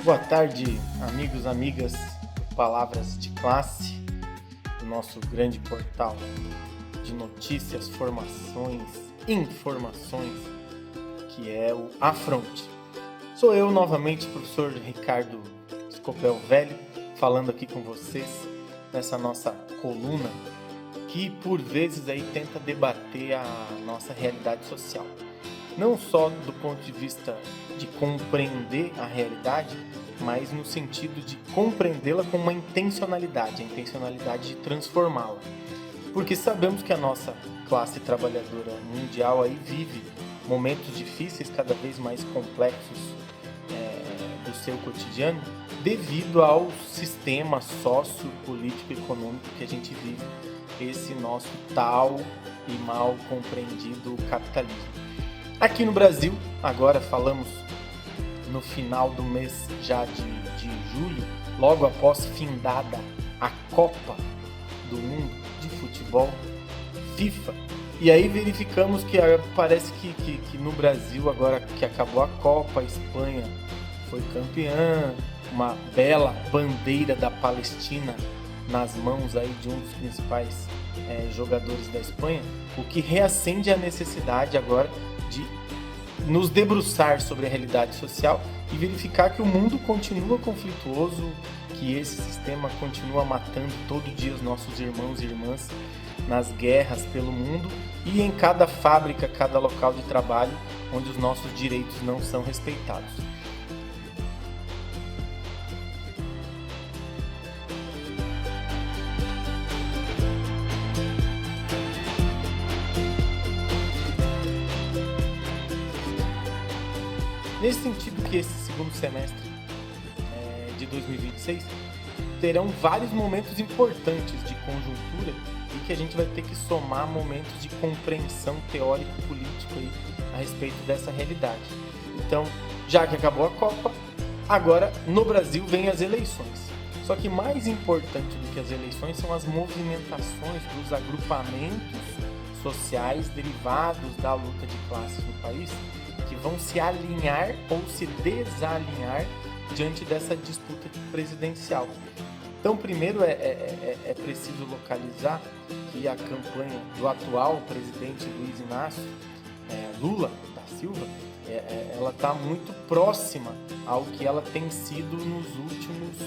Boa tarde, amigos, amigas do Palavras de Classe, do nosso grande portal de notícias, formações, informações, que é o Afronte. Sou eu novamente, professor Ricardo Scopel Velho, falando aqui com vocês nessa nossa coluna que por vezes aí tenta debater a nossa realidade social. Não só do ponto de vista de compreender a realidade, mas no sentido de compreendê-la com uma intencionalidade, a intencionalidade de transformá-la. Porque sabemos que a nossa classe trabalhadora mundial aí vive momentos difíceis, cada vez mais complexos do seu cotidiano, devido ao sistema sociopolítico e econômico que a gente vive, esse nosso tal e mal compreendido capitalismo. Aqui no Brasil, agora falamos no final do mês já de julho, logo após findada a Copa do Mundo de Futebol, FIFA, e aí verificamos que parece que no Brasil, agora que acabou a Copa, a Espanha foi campeã, uma bela bandeira da Palestina nas mãos aí de um dos principais jogadores da Espanha, o que reacende a necessidade agora de nos debruçar sobre a realidade social e verificar que o mundo continua conflituoso, que esse sistema continua matando todo dia os nossos irmãos e irmãs nas guerras pelo mundo e em cada fábrica, cada local de trabalho onde os nossos direitos não são respeitados. Nesse sentido que esse segundo semestre de 2026 terão vários momentos importantes de conjuntura e que a gente vai ter que somar momentos de compreensão teórico-político aí a respeito dessa realidade. Então, já que acabou a Copa, agora no Brasil vem as eleições. Só que mais importante do que as eleições são as movimentações dos agrupamentos sociais derivados da luta de classes no país, que vão se alinhar ou se desalinhar diante dessa disputa presidencial. Então, primeiro é preciso localizar que a campanha do atual presidente Luiz Inácio Lula da Silva, ela está muito próxima ao que ela tem sido nos últimos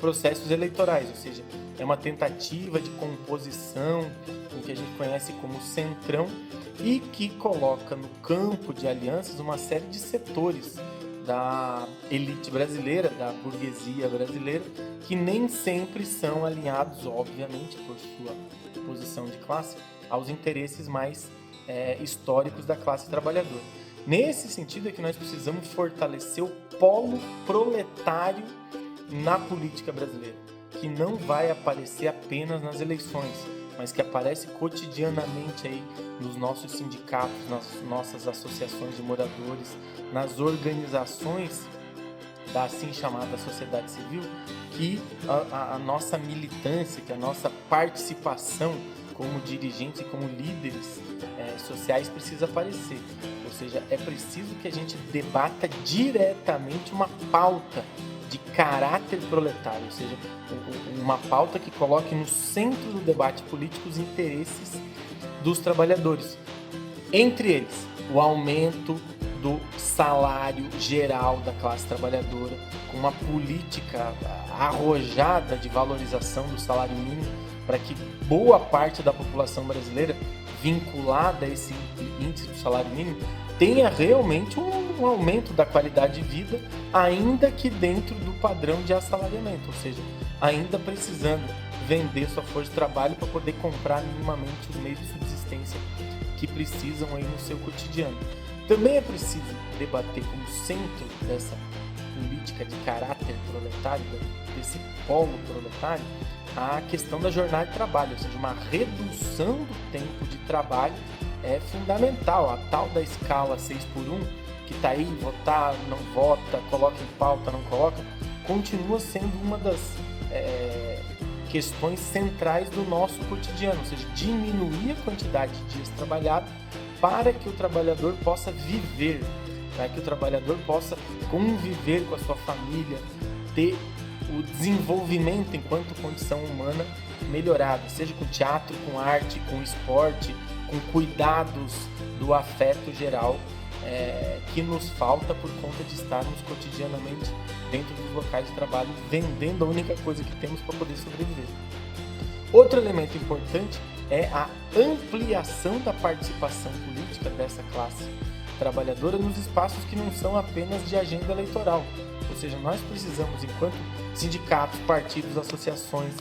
processos eleitorais, ou seja, é uma tentativa de composição o que a gente conhece como centrão e que coloca no campo de alianças uma série de setores da elite brasileira, da burguesia brasileira, que nem sempre são alinhados, obviamente, por sua posição de classe, aos interesses mais históricos da classe trabalhadora. Nesse sentido é que nós precisamos fortalecer o polo proletário na política brasileira, que não vai aparecer apenas nas eleições, mas que aparece cotidianamente aí nos nossos sindicatos, nas nossas associações de moradores, nas organizações da assim chamada sociedade civil, que a nossa militância, que a nossa participação como dirigentes e como líderes sociais precisa aparecer. Ou seja, é preciso que a gente debata diretamente uma pauta de caráter proletário, ou seja, uma pauta que coloque no centro do debate político os interesses dos trabalhadores. Entre eles, o aumento do salário geral da classe trabalhadora, com uma política arrojada de valorização do salário mínimo, para que boa parte da população brasileira vinculada a esse índice do salário mínimo tenha realmente um aumento da qualidade de vida, ainda que dentro do padrão de assalariamento, ou seja, ainda precisando vender sua força de trabalho para poder comprar minimamente os meios de subsistência que precisam aí no seu cotidiano. Também é preciso debater como centro dessa política de caráter proletário, desse polo proletário, a questão da jornada de trabalho, ou seja, uma redução do tempo de trabalho é fundamental. A tal da escala 6x1, que está aí, votar, não vota, coloca em pauta, não coloca, continua sendo uma das questões centrais do nosso cotidiano, ou seja, diminuir a quantidade de dias trabalhados para que o trabalhador possa viver para que o trabalhador possa conviver com a sua família, ter o desenvolvimento enquanto condição humana melhorada, seja com teatro, com arte, com esporte, com cuidados do afeto geral, que nos falta por conta de estarmos cotidianamente dentro dos locais de trabalho, vendendo a única coisa que temos para poder sobreviver. Outro elemento importante é a ampliação da participação política dessa classe trabalhadora nos espaços que não são apenas de agenda eleitoral. Ou seja, nós precisamos, enquanto sindicatos, partidos, associações,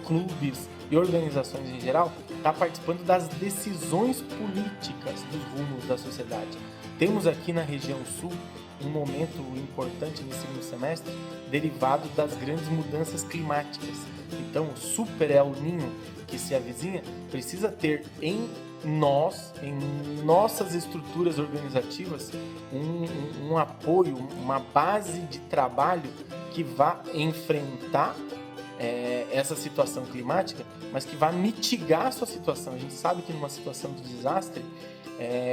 clubes e organizações em geral, estar participando das decisões políticas dos rumos da sociedade. Temos aqui na região sul um momento importante nesse segundo semestre derivado das grandes mudanças climáticas. Então, o super El Niño que se avizinha precisa ter em nossas estruturas organizativas, um apoio, uma base de trabalho que vá enfrentar essa situação climática, mas que vá mitigar a sua situação. A gente sabe que numa situação de desastre,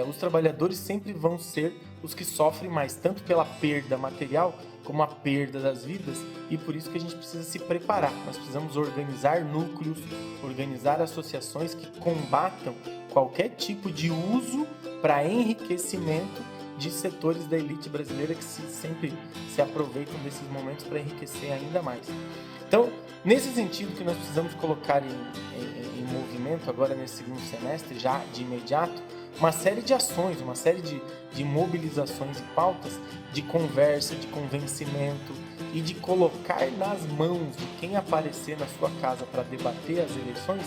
os trabalhadores sempre vão ser os que sofrem mais, tanto pela perda material como a perda das vidas, e por isso que a gente precisa se preparar. Nós precisamos organizar núcleos, organizar associações que combatam qualquer tipo de uso para enriquecimento de setores da elite brasileira que sempre se aproveitam desses momentos para enriquecer ainda mais. Então, nesse sentido que nós precisamos colocar em movimento agora nesse segundo semestre, já de imediato, uma série de ações, uma série de mobilizações e pautas de conversa, de convencimento e de colocar nas mãos de quem aparecer na sua casa para debater as eleições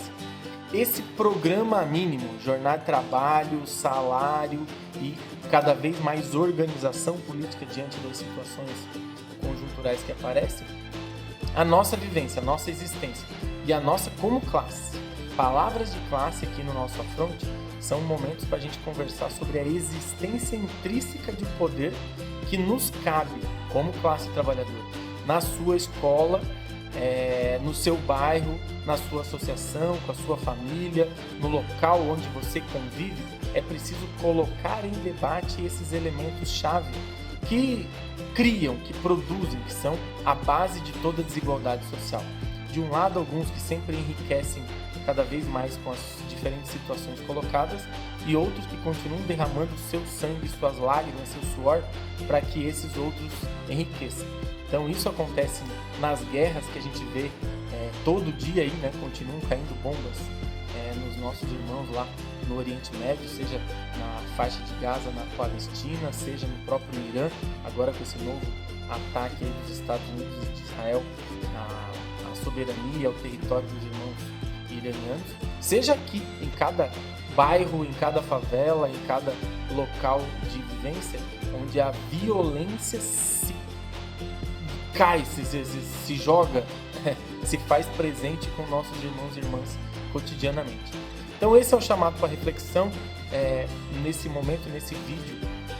esse programa mínimo, jornada de trabalho, salário e cada vez mais organização política diante das situações conjunturais que aparecem, a nossa vivência, a nossa existência e a nossa como classe. Palavras de classe aqui no nosso afronte são momentos para a gente conversar sobre a existência intrínseca de poder que nos cabe como classe trabalhadora, na sua escola, no seu bairro, na sua associação, com a sua família, no local onde você convive. É preciso colocar em debate esses elementos-chave que criam, que produzem, que são a base de toda a desigualdade social. De um lado, alguns que sempre enriquecem cada vez mais com as diferentes situações colocadas, e outros que continuam derramando seu sangue, suas lágrimas, seu suor, para que esses outros enriqueçam. Então isso acontece nas guerras que a gente vê todo dia aí, né? Continuam caindo bombas nos nossos irmãos lá no Oriente Médio, seja na faixa de Gaza, na Palestina, seja no próprio Irã, agora com esse novo ataque aí dos Estados Unidos e de Israel à soberania, ao território dos irmãos iranianos, seja aqui em cada bairro, em cada favela, em cada local de vivência, onde a violência se cai, se joga, se faz presente com nossos irmãos e irmãs cotidianamente. Então esse é o chamado para reflexão nesse momento, nesse vídeo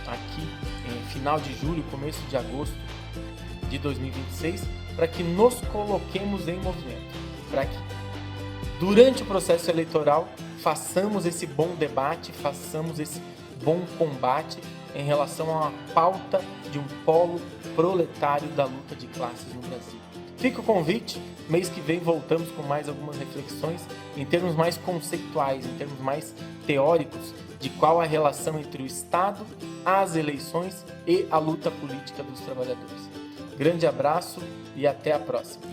aqui em final de julho, começo de agosto de 2026, para que nos coloquemos em movimento, para que durante o processo eleitoral façamos esse bom debate, façamos esse bom combate em relação a uma pauta de um polo proletário da luta de classes no Brasil. Fica o convite, mês que vem voltamos com mais algumas reflexões em termos mais conceituais, em termos mais teóricos, de qual a relação entre o Estado, as eleições e a luta política dos trabalhadores. Grande abraço e até a próxima.